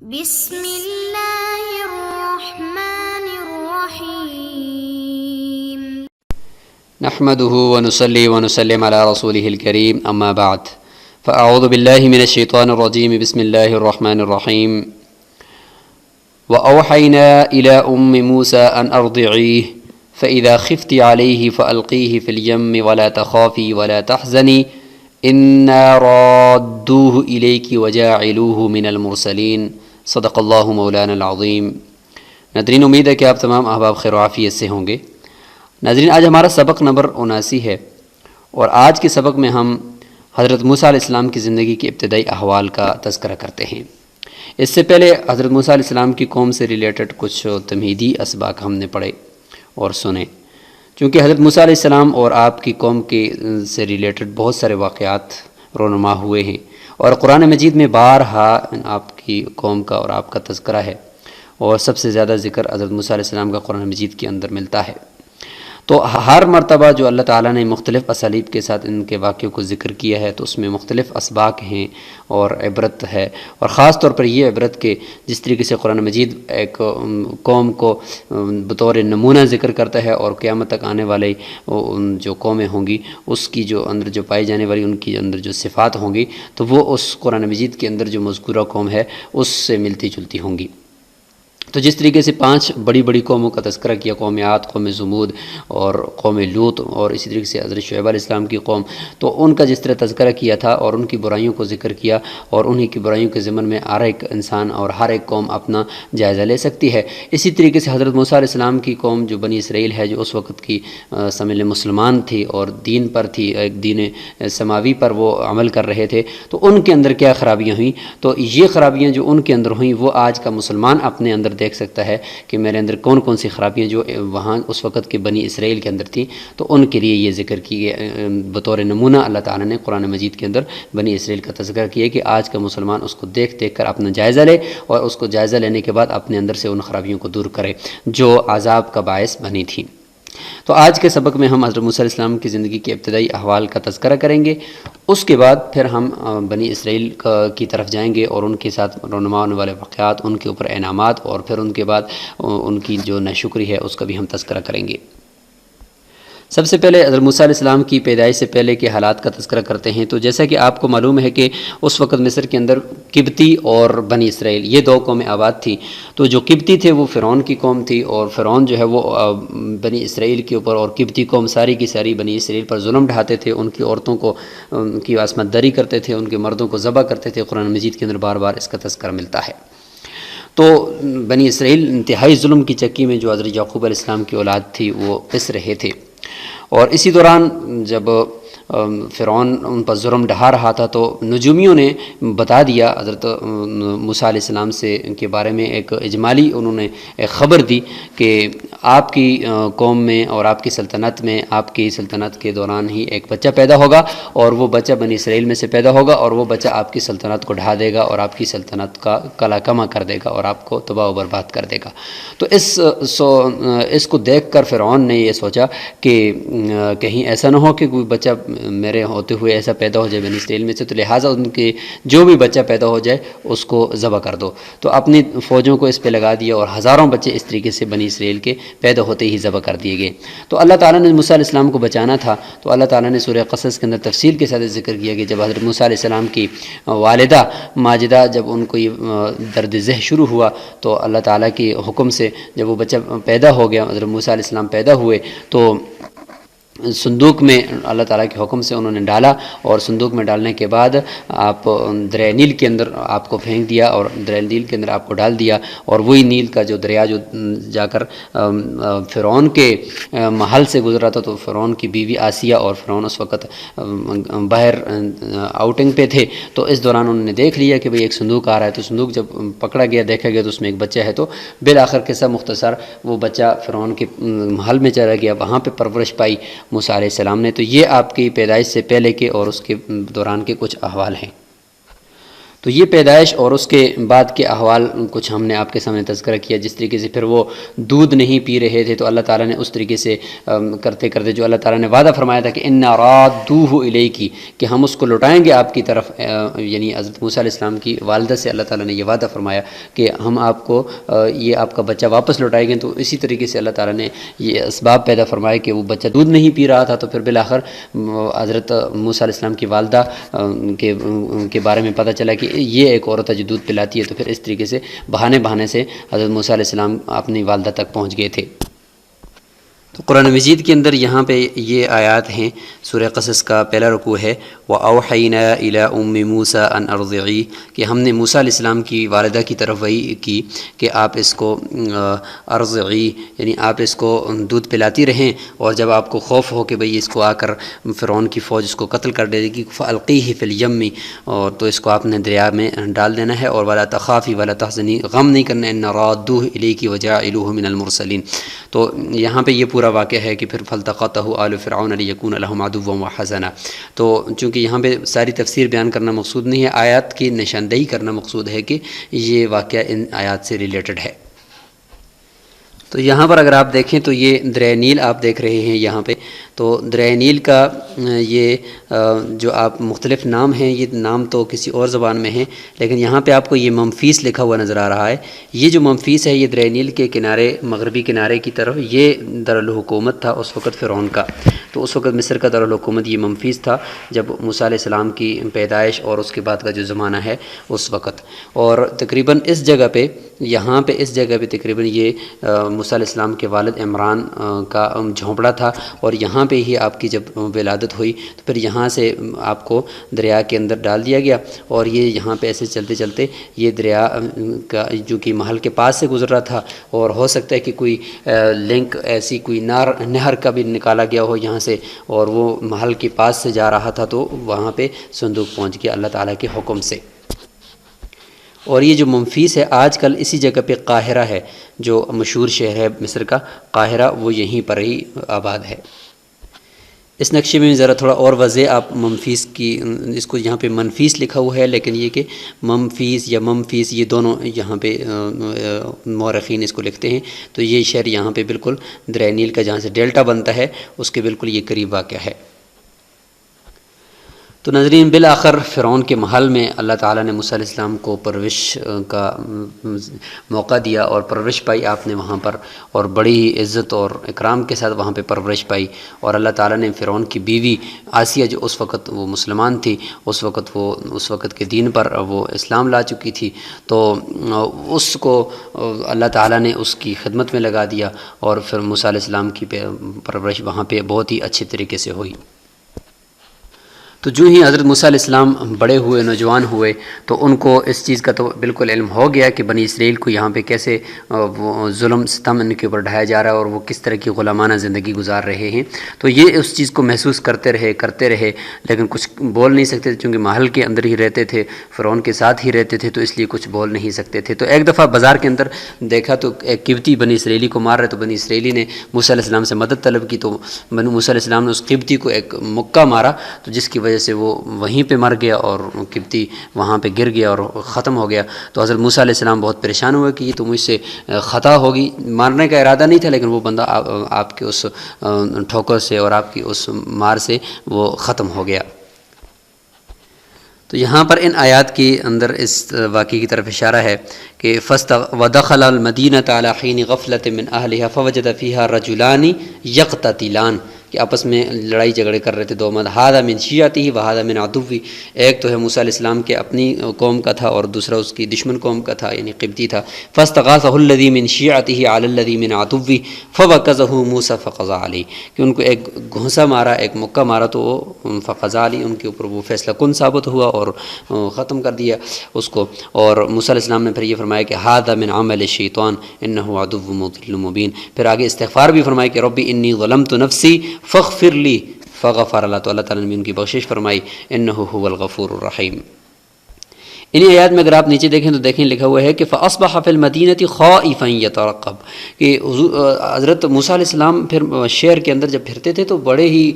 بسم اللہ الرحمن الرحیم نحمده ونصلي ونسلم على رسوله الكريم اما بعد فاعوذ بالله من الشيطان الرجيم بسم الله الرحمن الرحيم واوحينا الى موسى ان ارضعيه فاذا خفت عليه فالقيه في اليم ولا تخافي ولا تحزني انا رادوه اليك وجاعلوه من المرسلين صدق اللہ مولانا العظیم۔ ناظرین، امید ہے کہ آپ تمام احباب خیر و عافیت سے ہوں گے۔ ناظرین، آج ہمارا سبق نمبر 79 ہے اور آج کے سبق میں ہم حضرت موسیٰ علیہ السلام کی زندگی کے ابتدائی احوال کا تذکرہ کرتے ہیں۔ اس سے پہلے حضرت موسیٰ علیہ السلام کی قوم سے ریلیٹڈ کچھ تمہیدی اسباق ہم نے پڑھے اور سنے، چونکہ حضرت موسیٰ علیہ السلام اور آپ کی قوم کے سے ریلیٹڈ بہت سارے واقعات رونما ہوئے ہیں اور قرآن مجید میں بارہا آپ کی قوم کا اور آپ کا تذکرہ ہے، اور سب سے زیادہ ذکر حضرت موسیٰ علیہ السلام کا قرآن مجید کے اندر ملتا ہے۔ تو ہر مرتبہ جو اللہ تعالیٰ نے مختلف اسالیب کے ساتھ ان کے واقعوں کو ذکر کیا ہے تو اس میں مختلف اسباق ہیں اور عبرت ہے، اور خاص طور پر یہ عبرت کہ جس طریقے سے قرآن مجید ایک قوم کو بطور نمونہ ذکر کرتا ہے اور قیامت تک آنے والے جو قومیں ہوں گی اس کی جو اندر جو پائی جانے والی ان کی اندر جو صفات ہوں گی تو وہ اس قرآن مجید کے اندر جو مذکورہ قوم ہے اس سے ملتی جلتی ہوں گی۔ تو جس طریقے سے 5 بڑی بڑی قوموں کا تذکرہ کیا، قوم عاد، قوم ثمود اور قوم لوط، اور اسی طریقے سے حضرت شعیب علیہ السلام کی قوم، تو ان کا جس طرح تذکرہ کیا تھا اور ان کی برائیوں کو ذکر کیا، اور انہی کی برائیوں کے ضمن میں ہر ایک انسان اور ہر ایک قوم اپنا جائزہ لے سکتی ہے۔ اسی طریقے سے حضرت موسیٰ علیہ السلام کی قوم جو بنی اسرائیل ہے، جو اس وقت کی سمجھ لیں مسلمان تھی اور دین پر تھی، ایک دین سماوی پر وہ عمل کر رہے تھے، تو ان کے اندر کیا خرابیاں ہوئیں، تو یہ خرابیاں جو ان کے اندر ہوئیں وہ آج کا مسلمان اپنے اندر دیکھ سکتا ہے کہ میرے اندر کون کون سی خرابیاں جو وہاں اس وقت کے بنی اسرائیل کے اندر تھیں، تو ان کے لیے یہ ذکر کی بطور نمونہ اللہ تعالیٰ نے قرآن مجید کے اندر بنی اسرائیل کا تذکرہ کیا کہ آج کا مسلمان اس کو دیکھ کر اپنا جائزہ لے، اور اس کو جائزہ لینے کے بعد اپنے اندر سے ان خرابیوں کو دور کرے جو عذاب کا باعث بنی تھی۔ تو آج کے سبق میں ہم حضرت موسیٰ علیہ السلام کی زندگی کے ابتدائی احوال کا تذکرہ کریں گے، اس کے بعد پھر ہم بنی اسرائیل کی طرف جائیں گے اور ان کے ساتھ رونما ہونے والے واقعات، ان کے اوپر انعامات، اور پھر ان کے بعد ان کی جو ناشکری ہے اس کا بھی ہم تذکرہ کریں گے۔ سب سے پہلے حضرت موسیٰ علیہ السلام کی پیدائش سے پہلے کے حالات کا تذکرہ کرتے ہیں۔ تو جیسا کہ آپ کو معلوم ہے کہ اس وقت مصر کے اندر قبطی اور بنی اسرائیل یہ 2 قومیں آباد تھیں۔ تو جو قبطی تھے وہ فرعون کی قوم تھی، اور فرعون جو ہے وہ بنی اسرائیل کے اوپر، اور قبطی قوم ساری کی ساری بنی اسرائیل پر ظلم ڈھاتے تھے، ان کی عورتوں کو ان کی عصمت دری کرتے تھے، ان کے مردوں کو ذبح کرتے تھے۔ قرآن مجید کے اندر بار بار اس کا تذکرہ ملتا ہے۔ تو بنی اسرائیل انتہائی ظلم کی چکی میں جو حضرت یعقوب علیہ السلام کی اولاد تھی وہ پس رہے تھے، اور اسی دوران جب فرعون ان پر ظلم ڈھا رہا تھا تو نجومیوں نے بتا دیا حضرت موسیٰ علیہ السلام سے ان کے بارے میں ایک اجمالی انہوں نے ایک خبر دی کہ آپ کی قوم میں اور آپ کی سلطنت میں، آپ کی سلطنت کے دوران ہی ایک بچہ پیدا ہوگا، اور وہ بچہ بنی اسرائیل میں سے پیدا ہوگا، اور وہ بچہ آپ کی سلطنت کو ڈھا دے گا اور آپ کی سلطنت کا کلا کما کر دے گا اور آپ کو تباہ و برباد کر دے گا۔ تو اس کو دیکھ کر فرعون نے یہ سوچا کہ کہیں ایسا نہ ہو کہ کوئی بچہ میرے ہوتے ہوئے ایسا پیدا ہو جائے بنی اسرائیل میں سے، تو لہٰذا ان کے جو بھی بچہ پیدا ہو جائے اس کو ذبح کر دو۔ تو اپنی فوجوں کو اس پہ لگا دیا، اور ہزاروں بچے اس طریقے سے بنی اسرائیل کے پیدا ہوتے ہی ذبح کر دیے گئے۔ تو اللہ تعالیٰ نے موسیٰ علیہ السلام کو بچانا تھا، تو اللہ تعالیٰ نے سورہ قصص کے اندر تفصیل کے ساتھ ذکر کیا کہ جب حضرت موسیٰ علیہ السلام کی والدہ ماجدہ جب ان کو یہ درد ذہ شروع ہوا، تو اللہ تعالیٰ کے حکم سے جب وہ بچہ پیدا ہو گیا، حضرت موسیٰ علیہ السلام پیدا ہوئے، تو صندوق میں اللہ تعالیٰ کے حکم سے انہوں نے ڈالا، اور صندوق میں ڈالنے کے بعد آپ دریائے نیل کے اندر آپ کو پھینک دیا، اور دریائے نیل کے اندر آپ کو ڈال دیا، اور وہی نیل کا جو دریا جو جا کر فرعون کے محل سے گزرا تھا، تو فرعون کی بیوی آسیہ اور فرعون اس وقت باہر آؤٹنگ پہ تھے، تو اس دوران انہوں نے دیکھ لیا کہ بھئی ایک صندوق آ رہا ہے۔ تو صندوق جب پکڑا گیا، دیکھا گیا تو اس میں ایک بچہ ہے، تو بالآخر قصہ مختصر وہ بچہ فرعون کے محل میں چلا گیا، وہاں پہ پرورش پائی موسیٰ علیہ السلام نے۔ تو یہ آپ کی پیدائش سے پہلے کے اور اس کے دوران کے کچھ احوال ہیں۔ تو یہ پیدائش اور اس کے بعد کے احوال کچھ ہم نے آپ کے سامنے تذکرہ کیا. جس طریقے سے پھر وہ دودھ نہیں پی رہے تھے تو اللہ تعالیٰ نے اس طریقے سے کرتے کرتے جو اللہ تعالیٰ نے وعدہ فرمایا تھا کہ انا رادوہ الیکی، کہ ہم اس کو لوٹائیں گے آپ کی طرف، یعنی حضرت موسیٰ علیہ السلام کی والدہ سے اللہ تعالیٰ نے یہ وعدہ فرمایا کہ ہم آپ کو یہ آپ کا بچہ واپس لوٹائیں گے. تو اسی طریقے سے اللہ تعالیٰ نے یہ اسباب پیدا فرمائے کہ وہ بچہ دودھ نہیں پی رہا تھا. تو پھر بالآخر حضرت موسیٰ علیہ السلام کی والدہ کے بارے میں پتہ چلا کہ یہ ایک عورت ہے جو دودھ پلاتی ہے. تو پھر اس طریقے سے بہانے سے حضرت موسیٰ علیہ السلام اپنی والدہ تک پہنچ گئے تھے. تو قرآن مجید کے اندر یہاں پہ یہ آیات ہیں. سورہ قصص کا پہلا رکوع ہے وَأَوْحَيْنَا إِلَىٰ أُمِّ مُوسَىٰ أَنْ أَرْضِعِيهِ، کہ ہم نے موسیٰ علیہ السلام کی والدہ کی طرف وحی کی کہ آپ اس کو ارضعی، یعنی آپ اس کو دودھ پلاتی رہیں، اور جب آپ کو خوف ہو کہ بھئی اس کو آ کر فرعون کی فوج اس کو قتل کر دے گی فَأَلْقِيهِ فِي الْيَمِّ، اور تو اس کو آپ نے دریا میں ڈال دینا ہے. اور وَلَا تَخَافِي وَلَا تَحْزَنِي، غم نہیں کرنا، إِنَّا رَادُّوهُ إِلَيْكِ وَجَاعِلُوهُ مِنَ الْمُرْسَلِينَ. تو یہاں پہ یہ پورا واقعہ ہے کہ پھر فَالْتَقَطَهُ آلُ فِرْعَوْنَ لِيَكُونَ لَهُمْ عَدُوًّا وَحَزَنًا. تو چونکہ یہاں پہ ساری تفسیر بیان کرنا مقصود نہیں ہے، آیات کی نشاندہی کرنا مقصود ہے کہ یہ واقعہ ان آیات سے ریلیٹڈ ہے. تو یہاں پر اگر آپ دیکھیں تو یہ دریائے نیل آپ دیکھ رہے ہیں یہاں پہ. تو دریائے نیل کا یہ جو آپ مختلف نام ہیں، یہ نام تو کسی اور زبان میں ہیں، لیکن یہاں پہ آپ کو یہ ممفیس لکھا ہوا نظر آ رہا ہے. یہ جو ممفیس ہے یہ دریائے نیل کے کنارے، مغربی کنارے کی طرف یہ دارالحکومت تھا اس وقت فرعون کا. تو اس وقت مصر کا دارالحکومت یہ ممفیس تھا جب موسیٰ علیہ السلام کی پیدائش اور اس کے بعد کا جو زمانہ ہے اس وقت. اور تقریباً اس جگہ پہ، یہاں پہ اس جگہ پہ تقریباً یہ موسیٰ علیہ السلام کے والد عمران کا جھونپڑا تھا. اور یہاں پہ ہی آپ کی جب ولادت ہوئی تو پھر یہاں سے آپ کو دریا کے اندر ڈال دیا گیا. اور یہ یہاں پہ ایسے چلتے چلتے یہ دریا کا جو کہ محل کے پاس سے گزر رہا تھا، اور ہو سکتا ہے کہ کوئی لنک ایسی کوئی نہر کا بھی نکالا گیا ہو یہاں سے، اور وہ محل کے پاس سے جا رہا تھا تو وہاں پہ صندوق پہنچ گیا اللہ تعالیٰ کے حکم سے. اور یہ جو ممفیس ہے آج کل اسی جگہ پہ قاہرہ ہے، جو مشہور شہر ہے مصر کا قاہرہ، وہ یہیں پر ہی آباد ہے. اس نقشے میں ذرا تھوڑا اور واضح آپ ممفیس کی، اس کو یہاں پہ منفیس لکھا ہوا ہے، لیکن یہ کہ ممفیس یا ممفیس یہ دونوں یہاں پہ مورخین اس کو لکھتے ہیں. تو یہ شہر یہاں پہ بالکل دریائے نیل کا جہاں سے ڈیلٹا بنتا ہے اس کے بالکل یہ قریب واقع ہے. تو ناظرین بالآخر فرعون کے محل میں اللہ تعالیٰ نے موسیٰ علیہ السلام کو پرورش کا موقع دیا، اور پرورش پائی آپ نے وہاں پر، اور بڑی ہی عزت اور اکرام کے ساتھ وہاں پہ پرورش پائی. اور اللہ تعالیٰ نے فرعون کی بیوی آسیہ جو اس وقت وہ مسلمان تھی، اس وقت کے دین پر وہ اسلام لا چکی تھی، تو اس کو اللہ تعالیٰ نے اس کی خدمت میں لگا دیا، اور پھر موسیٰ علیہ السلام کی پرورش وہاں پہ بہت ہی اچھے طریقے سے ہوئی. تو جو ہی حضرت موسیٰ علیہ السلام بڑے ہوئے، نوجوان ہوئے، تو ان کو اس چیز کا تو بالکل علم ہو گیا کہ بنی اسرائیل کو یہاں پہ کیسے ظلم ستم ان کے اوپر ڈھایا جا رہا ہے، اور وہ کس طرح کی غلامانہ زندگی گزار رہے ہیں. تو یہ اس چیز کو محسوس کرتے رہے، لیکن کچھ بول نہیں سکتے تھے، چونکہ محل کے اندر ہی رہتے تھے، فرعون کے ساتھ ہی رہتے تھے، تو اس لیے کچھ بول نہیں سکتے تھے. تو ایک دفعہ بازار کے اندر دیکھا تو ایک قبطی بنی اسرائیلی کو مار رہے، تو بنی اسرائیلی نے موسیٰ علیہ السلام سے مدد طلب کی. تو موسیٰ علیہ السلام نے اس قبطی کو ایک مکہ مارا، تو جس کی وجہ سے وہ وہیں پہ مر گیا، اور قبطی وہاں پہ گر گیا اور ختم ہو گیا. تو حضرت موسیٰ علیہ السلام بہت پریشان ہوئے کہ یہ تو مجھ سے خطا ہوگی، مارنے کا ارادہ نہیں تھا، لیکن وہ بندہ آپ کے اس ٹھوکر سے اور آپ کی اس مار سے وہ ختم ہو گیا. تو یہاں پر ان آیات کے اندر اس واقعے کی طرف اشارہ ہے کہ وَدَخَلَ الْمَدِينَةَ عَلَى حِينِ غَفْلَةٍ مِّنْ أَهْلِهَا فَوَجَدَ فِيهَا رَجُلَانِ يَقْتَتِلَانِ، کہ آپس میں لڑائی جھگڑے کر رہے تھے دو مرد، هَذَا مِنْ شِيَعَتِهِ وَهَذَا مِنْ عَدُوِّهِ، ایک تو ہے موسیٰ علیہ السلام کے اپنی قوم کا تھا اور دوسرا اس کی دشمن قوم کا تھا، یعنی قبطی تھا. فَاسْتَغَاثَهُ الَّذِي مِنْ شِيعَتِهِ عَلَى الَّذِي مِنْ عَدُوِّهِ فَوَكَزَهُ مُوسَىٰ فَقَضَىٰ عَلَيْهِ، کہ ان کو ایک گھونسا مارا، ایک مکہ مارا، تو فقضاء علیہ ان کے اوپر وہ فیصلہ کن ثابت ہوا اور ختم کر دیا اس کو. اور موسیٰ علیہ السلام نے پھر یہ فرمایا کہ هَذَا مِنْ عَمَلِ الشَّيْطَانِ إِنَّهُ عَدُوٌّ مُضِلٌّ مُبِينٌ. پھر آگے استغفار بھی فرمایا کہ ربی انی ظلمت نفسی فاغفر لی فغفر اللہ، تو اللہ تعالیٰ نے بھی ان کی بخشش فرمائی، انہ هو الغفور الرحیم. انہیں آیات میں اگر آپ نیچے دیکھیں تو دیکھیں لکھا ہوا ہے کہ فَأَصْبَحَ فِي الْمَدِينَةِ خَائِفًا يَتَرَقَّبُ، کہ حضرت موسیٰ علیہ السلام پھر شہر کے اندر جب پھرتے تھے تو بڑے ہی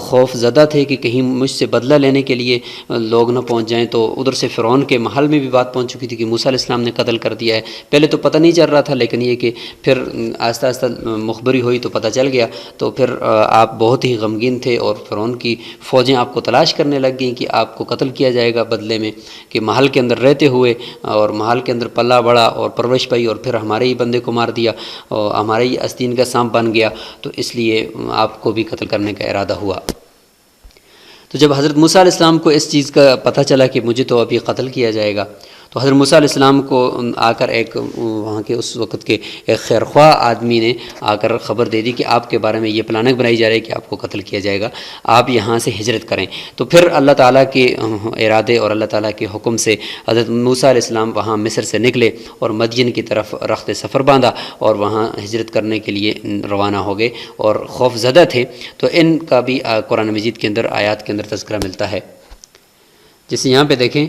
خوف زدہ تھے کہ کہیں مجھ سے بدلہ لینے کے لیے لوگ نہ پہنچ جائیں۔ تو ادھر سے فرعون کے محل میں بھی بات پہنچ چکی تھی کہ موسیٰ علیہ السلام نے قتل کر دیا ہے۔ پہلے تو پتہ نہیں چل رہا تھا، لیکن یہ کہ پھر آہستہ آہستہ مخبری ہوئی تو پتہ چل گیا، تو پھر آپ بہت ہی غمگین تھے اور فرعون کی فوجیں آپ کو تلاش کرنے لگ گئیں کہ آپ کو قتل کیا جائے گا بدلے میں، کہ محل کے اندر رہتے ہوئے اور محل کے اندر پلا بڑا اور پرورش پائی اور پھر ہمارے ہی بندے کو مار دیا اور ہمارے ہی آستین کا سانپ بن گیا، تو اس لیے آپ کو بھی قتل کرنے کا ارادہ ہوا۔ تو جب حضرت موسیٰ علیہ السلام کو اس چیز کا پتہ چلا کہ مجھے تو ابھی قتل کیا جائے گا، تو حضرت موسیٰ علیہ السلام کو آ کر ایک وہاں کے اس وقت کے ایک خیرخواہ آدمی نے آ کر خبر دے دی کہ آپ کے بارے میں یہ پلاننگ بنائی جا رہی ہے کہ آپ کو قتل کیا جائے گا، آپ یہاں سے ہجرت کریں۔ تو پھر اللہ تعالیٰ کے ارادے اور اللہ تعالیٰ کے حکم سے حضرت موسیٰ علیہ السلام وہاں مصر سے نکلے اور مدین کی طرف رخت سفر باندھا اور وہاں ہجرت کرنے کے لیے روانہ ہو گئے اور خوف زدہ تھے۔ تو ان کا بھی قرآن مجید کے اندر آیات کے اندر تذکرہ ملتا ہے، جیسے یہاں پہ دیکھیں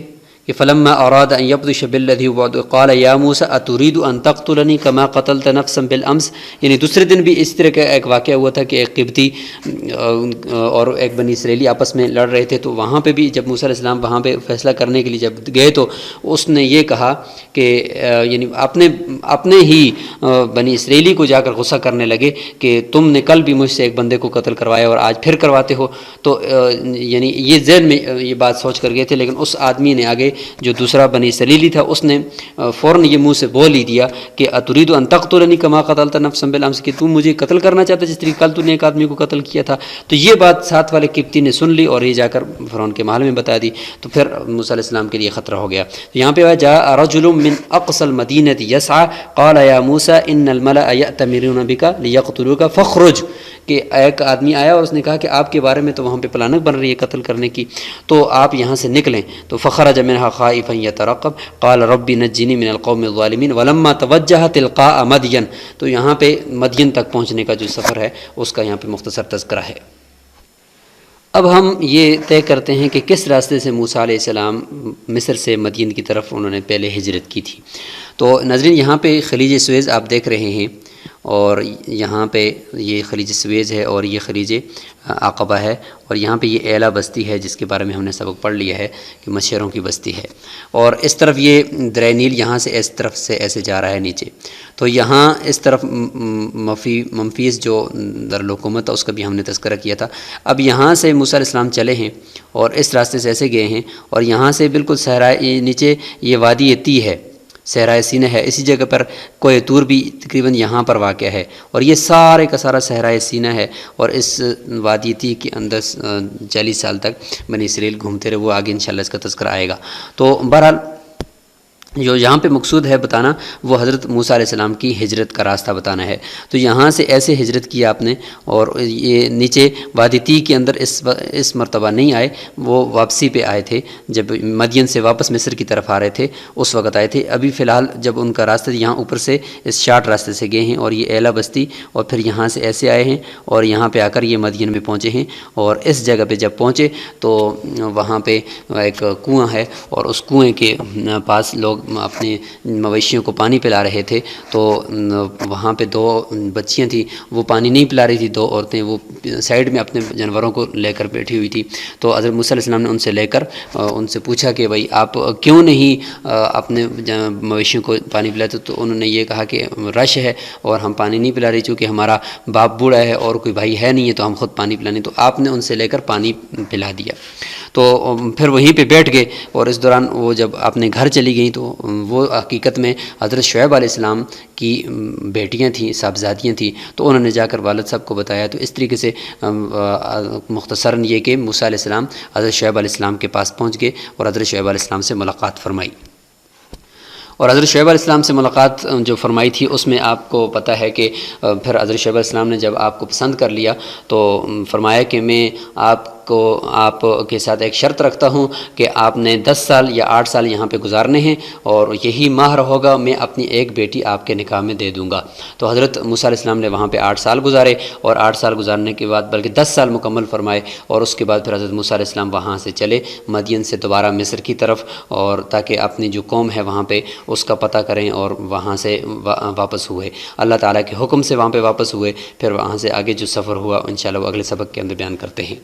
کہ فلما اراد ان يبطش بالذي وعد قال يا موسى اتريد ان تقتلني كما قتلت نفسا بالامس، یعنی دوسرے دن بھی اس طرح کا ایک واقعہ ہوا تھا کہ ایک قبطی اور ایک بنی اسرائیلی آپس میں لڑ رہے تھے، تو وہاں پہ بھی جب موسیٰ علیہ السلام وہاں پہ فیصلہ کرنے کے لیے جب گئے تو اس نے یہ کہا کہ یعنی اپنے ہی بنی اسرائیلی کو جا کر غصہ کرنے لگے کہ تم نے کل بھی مجھ سے ایک بندے کو قتل کروایا اور آج پھر کرواتے ہو۔ تو یعنی یہ ذہن میں یہ بات سوچ کر گئے تھے، لیکن اس آدمی نے آگے جو دوسرا بنی اسرائیلی تھا اس نے فوراً یہ منہ سے بول ہی دیا کہ اتريد ان تقتلني كما قتلت نفسا بالامس، کہ تم مجھے قتل کرنا چاہتا جس طریقے کل تو نے ایک آدمی کو قتل کیا تھا۔ تو یہ بات ساتھ والے قبطی نے سن لی اور یہ جا کر فرعون کے محل میں بتا دی، تو پھر موسیٰ علیہ السلام کے لیے خطرہ ہو گیا۔ تو یہاں پہ جاء رجل من اقصى المدينة يسعى قال يا موسى ان الملأ يأتمرون بك ليقتلوك فاخرج، کہ ایک آدمی آیا اور اس نے کہا کہ آپ کے بارے میں تو وہاں پہ پلانک بن رہی ہے قتل کرنے کی، تو آپ یہاں سے نکلیں۔ تو فخرج منها خائفا يترقب قال رب نجني من القوم الظالمين ولما توجه تلقاء مدين، تو یہاں پہ مدین تک پہنچنے کا جو سفر ہے اس کا یہاں پہ مختصر تذکرہ ہے۔ اب ہم یہ طے کرتے ہیں کہ کس راستے سے موسیٰ علیہ السلام مصر سے مدین کی طرف انہوں نے پہلے ہجرت کی تھی۔ تو ناظرین یہاں پہ خلیج سویز آپ دیکھ رہے ہیں، اور یہاں پہ یہ خلیج سویز ہے اور یہ خلیج عقبہ ہے، اور یہاں پہ یہ ایلا بستی ہے جس کے بارے میں ہم نے سبق پڑھ لیا ہے کہ مچھروں کی بستی ہے، اور اس طرف یہ دریا نیل یہاں سے اس طرف سے ایسے جا رہا ہے نیچے۔ تو یہاں اس طرف منفیس جو دارالحکومت اس کا بھی ہم نے تذکرہ کیا تھا۔ اب یہاں سے موسیٰ علیہ السلام چلے ہیں اور اس راستے سے ایسے گئے ہیں، اور یہاں سے بالکل صحرائے نیچے یہ وادی تی ہے، صحرائے سینہ ہے، اسی جگہ پر کوہ طور بھی تقریباً یہاں پر واقع ہے، اور یہ سارے کا سارا صحرائے سینہ ہے، اور اس وادی تی کے اندر 40 سال تک بنی اسرائیل گھومتے رہے، وہ آگے انشاءاللہ اس کا تذکرہ آئے گا۔ تو بہرحال جو یہاں پہ مقصود ہے بتانا وہ حضرت موسیٰ علیہ السلام کی ہجرت کا راستہ بتانا ہے۔ تو یہاں سے ایسے ہجرت کی آپ نے، اور یہ نیچے وادی تی کے اندر اس مرتبہ نہیں آئے، وہ واپسی پہ آئے تھے، جب مدین سے واپس مصر کی طرف آ رہے تھے اس وقت آئے تھے۔ ابھی فی الحال جب ان کا راستہ یہاں اوپر سے اس شارٹ راستے سے گئے ہیں، اور یہ ایلا بستی، اور پھر یہاں سے ایسے آئے ہیں اور یہاں پہ آ کر یہ مدین میں پہنچے ہیں، اور اس جگہ پہ جب پہنچے تو وہاں پہ ایک کنواں ہے، اور اس کنویں کے پاس لوگ اپنے مویشیوں کو پانی پلا رہے تھے۔ تو وہاں پہ 2 بچیاں تھیں، وہ پانی نہیں پلا رہی تھی، 2 عورتیں وہ سائیڈ میں اپنے جانوروں کو لے کر بیٹھی ہوئی تھی۔ تو حضرت موسیٰ علیہ السلام نے ان سے لے کر ان سے پوچھا کہ بھائی آپ کیوں نہیں اپنے مویشیوں کو پانی پلاتے؟ تو انہوں نے یہ کہا کہ رش ہے اور ہم پانی نہیں پلا رہے، چونکہ ہمارا باپ بوڑھا ہے اور کوئی بھائی ہے نہیں ہے تو ہم خود پانی پلانے۔ تو آپ نے ان سے لے کر پانی پلا دیا، تو پھر وہیں پہ بیٹھ گئے، اور اس دوران وہ جب اپنے گھر چلی گئیں تو وہ حقیقت میں حضرت شعیب علیہ السلام کی بیٹیاں تھیں، صاحبزادیاں تھیں۔ تو انہوں نے جا کر والد صاحب کو بتایا۔ تو اس طریقے سے مختصراً یہ کہ موسیٰ علیہ السلام حضرت شعیب علیہ السلام کے پاس پہنچ گئے اور حضرت شعیب علیہ السلام سے ملاقات فرمائی۔ اور حضرت شعیب علیہ السلام سے ملاقات جو فرمائی تھی اس میں آپ کو پتہ ہے کہ پھر حضرت شعیب علیہ السلام نے جب آپ کو پسند کر لیا تو فرمایا کہ میں آپ آپ کے ساتھ ایک شرط رکھتا ہوں کہ آپ نے 10 سال یا 8 سال یہاں پہ گزارنے ہیں اور یہی مہر ہوگا، میں اپنی ایک بیٹی آپ کے نکاح میں دے دوں گا۔ تو حضرت موسیٰ علیہ السلام نے وہاں پہ 8 سال گزارے، اور 8 سال گزارنے کے بعد بلکہ 10 سال مکمل فرمائے، اور اس کے بعد پھر حضرت موسیٰ علیہ السلام وہاں سے چلے مدین سے دوبارہ مصر کی طرف، اور تاکہ اپنی جو قوم ہے وہاں پہ اس کا پتہ کریں، اور وہاں سے واپس ہوئے، اللہ تعالیٰ کے حکم سے وہاں پہ واپس ہوئے۔ پھر وہاں سے آگے جو سفر ہوا انشاءاللہ وہ اگلے سبق کے اندر بیان کرتے ہیں۔